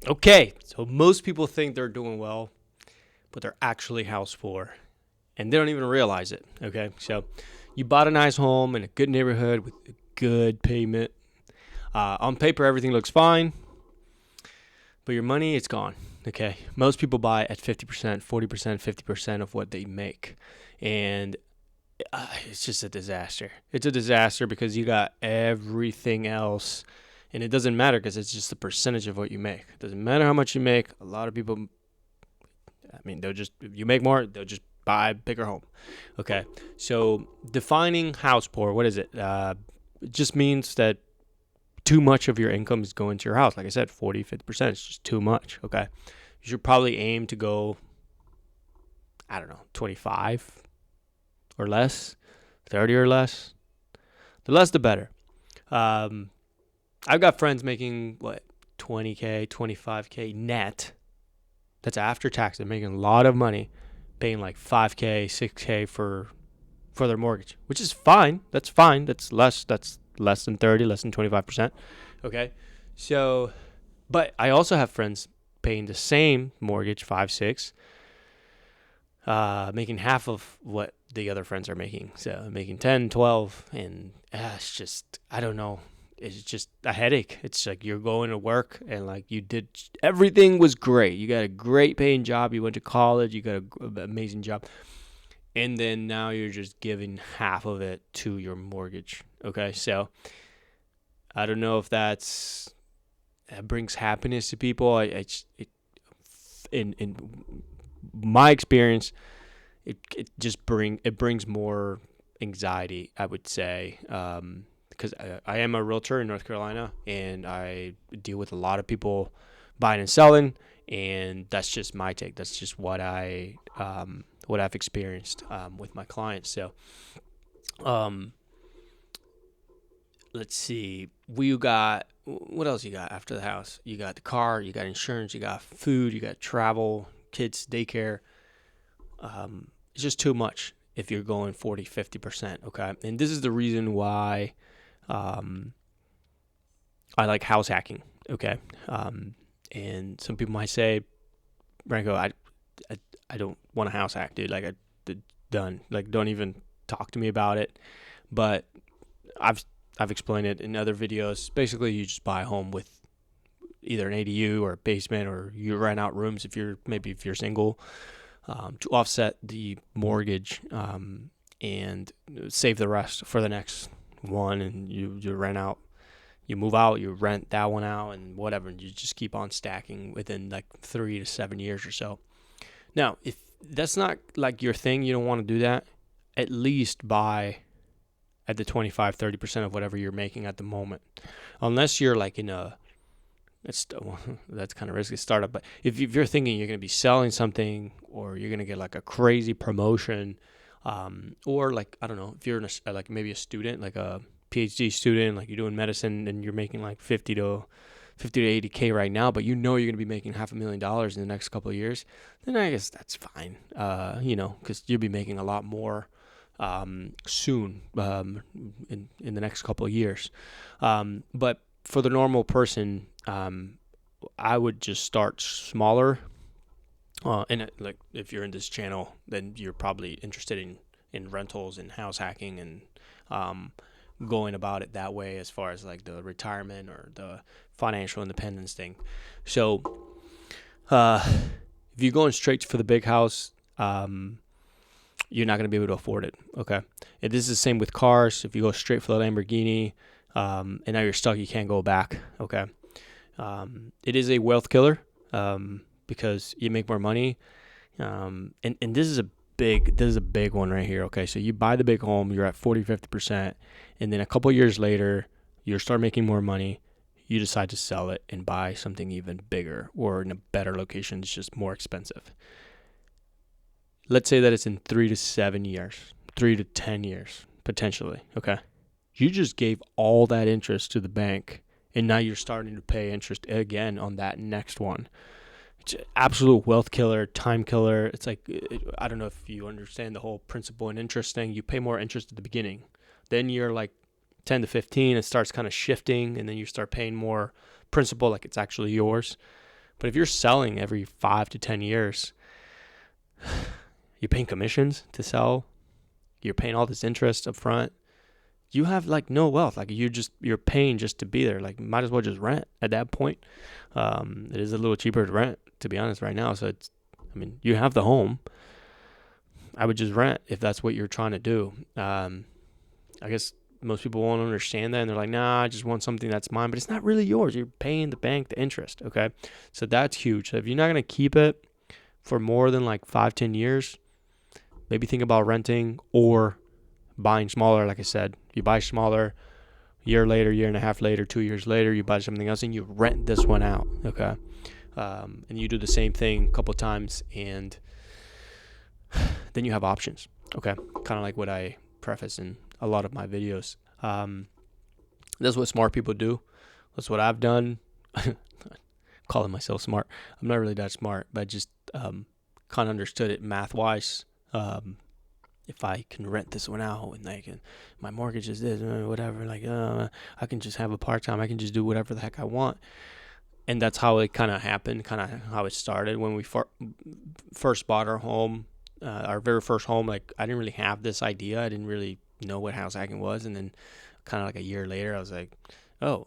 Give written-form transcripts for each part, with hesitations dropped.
Okay, so most people think they're doing well, but they're actually house poor, and they don't even realize it. Okay, so you bought a nice home in a good neighborhood with a good payment. On paper, everything looks fine, but your money, it's gone. Okay, most people buy at 50%, 40%, 50% of what they make, and it's just a disaster. It's a disaster because you got everything else, and it doesn't matter because it's just a percentage of what you make. It doesn't matter how much you make. A lot of people, I mean, they'll just, if you make more, they'll just buy a bigger home. Okay, so defining house poor, what is it? It just means that too much of your income is going to your house. Like I said, 40, 50%. It's just too much. Okay, you should probably aim to go, I don't know, 25 or less, 30 or less. The less, the better. Um, I've got friends making, 20K, 25K net. That's after tax. They're making a lot of money, paying like 5K, 6K for their mortgage, which is fine. That's fine. That's less. That's less than 30, less than 25%. Okay. So, but I also have friends paying the same mortgage, 5, 6, making half of what the other friends are making. So making 10, 12, and it's just, I don't know. It's just a headache. It's like you're going to work and like you did, everything was great. You got a great paying job. You went to college. You got an amazing job. And then now you're just giving half of it to your mortgage. Okay. So I don't know if that brings happiness to people. In my experience, it brings more anxiety, I would say, because I am a realtor in North Carolina, and I deal with a lot of people buying and selling, and that's just my take. That's just what I've experienced with my clients. So, um, let's see. What else you got after the house? You got the car, you got insurance, you got food, you got travel, kids, daycare. It's just too much if you're going 40, 50%. Okay. And this is the reason why um, I like house hacking. Okay. And some people might say, Branko, I, I don't want a house hack, dude. Like, done. Like, don't even talk to me about it. But I've explained it in other videos. Basically, you just buy a home with either an ADU or a basement, or you rent out rooms if you're single, to offset the mortgage, and save the rest for the next one. And you rent out, you move out, you rent that one out, and whatever. And you just keep on stacking within like 3 to 7 years or so. Now, if that's not like your thing, you don't want to do that, at least buy at the 25, 30% of whatever you're making at the moment. Unless you're like in a, that's kind of risky startup, but if you're thinking you're going to be selling something, or you're going to get like a crazy promotion, or like, I don't know, if you're like maybe a student, like a PhD student, like you're doing medicine and you're making like 50 to 80K right now, but you know you're going to be making $500,000 in the next couple of years, then I guess that's fine. Because you'll be making a lot more soon, in the next couple of years. But for the normal person, I would just start smaller. And like, if you're in this channel, then you're probably interested in rentals and house hacking, and going about it that way, as far as like the retirement or the financial independence thing. So if you're going straight for the big house, you're not going to be able to afford it. Okay. And this is the same with cars. If you go straight for the Lamborghini, and now you're stuck, you can't go back. Okay. It is a wealth killer, because you make more money. And this is a big one right here. Okay. So you buy the big home, you're at 40, 50%. And then a couple years later, you start making more money. You decide to sell it and buy something even bigger, or in a better location. It's just more expensive. Let's say that it's in 3 to 7 years, 3 to 10 years, potentially. Okay. You just gave all that interest to the bank, and now you're starting to pay interest again on that next one. It's an absolute wealth killer, time killer. It's like, I don't know if you understand the whole principal and interest thing. You pay more interest at the beginning. Then you're like 10 to 15, it starts kind of shifting, and then you start paying more principal, like it's actually yours. But if you're selling every 5 to 10 years, you're paying commissions to sell, you're paying all this interest up front, you have like no wealth. Like you're paying just to be there. Like might as well just rent at that point. It is a little cheaper to rent, to be honest, right now. So you have the home. I would just rent if that's what you're trying to do. I guess most people won't understand that, and they're like, nah, I just want something that's mine, but it's not really yours. You're paying the bank the interest, okay? So that's huge. So if you're not going to keep it for more than like 5-10 years, maybe think about renting or buying smaller. Like I said, you buy smaller, year later, year and a half later, 2 years later, you buy something else and you rent this one out, okay? And you do the same thing a couple times, and then you have options, okay? Kind of like what I preface in a lot of my videos. That's what smart people do. That's what I've done. Calling myself smart. I'm not really that smart, but I just kind of understood it math-wise. If I can rent this one out and my mortgage is this, whatever, I can just have a part-time. I can just do whatever the heck I want. And that's how it kind of happened, kind of how it started when we first bought our home. Our very first home, I didn't really have this idea. I didn't really know what house hacking was. And then kind of like a year later, I was like, oh,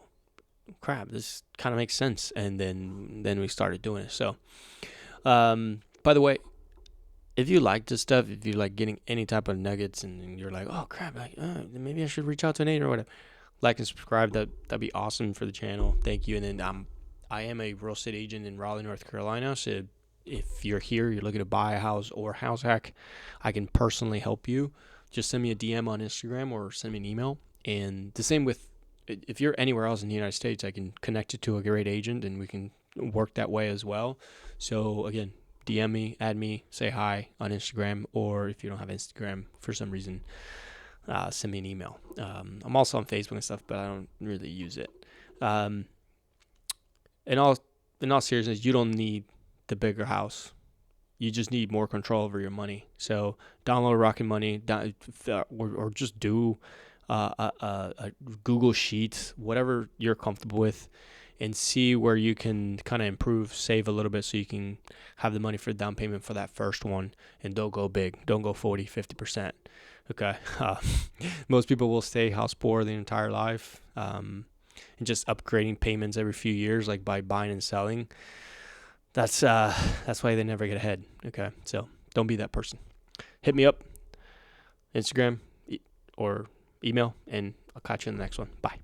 crap, this kind of makes sense. And then we started doing it. So, by the way, if you like this stuff, if you like getting any type of nuggets and you're like, oh, crap, maybe I should reach out to an agent or whatever, like and subscribe. That'd be awesome for the channel. Thank you. And then I am a real estate agent in Raleigh, North Carolina. So if you're here, you're looking to buy a house or house hack, I can personally help you. Just send me a DM on Instagram or send me an email. And the same with, if you're anywhere else in the United States, I can connect you to a great agent and we can work that way as well. So again, DM me, add me, say hi on Instagram, or if you don't have Instagram for some reason, send me an email. I'm also on Facebook and stuff, but I don't really use it. In all seriousness, you don't need the bigger house. You just need more control over your money. So download Rocket Money, or just do a Google Sheets, whatever you're comfortable with, and see where you can kind of improve, save a little bit so you can have the money for down payment for that first one. And don't go big. Don't go 40, 50%. Okay. Most people will stay house poor their entire life, and just upgrading payments every few years, like by buying and selling. That's why they never get ahead. Okay. So don't be that person. Hit me up, Instagram or email, and I'll catch you in the next one. Bye.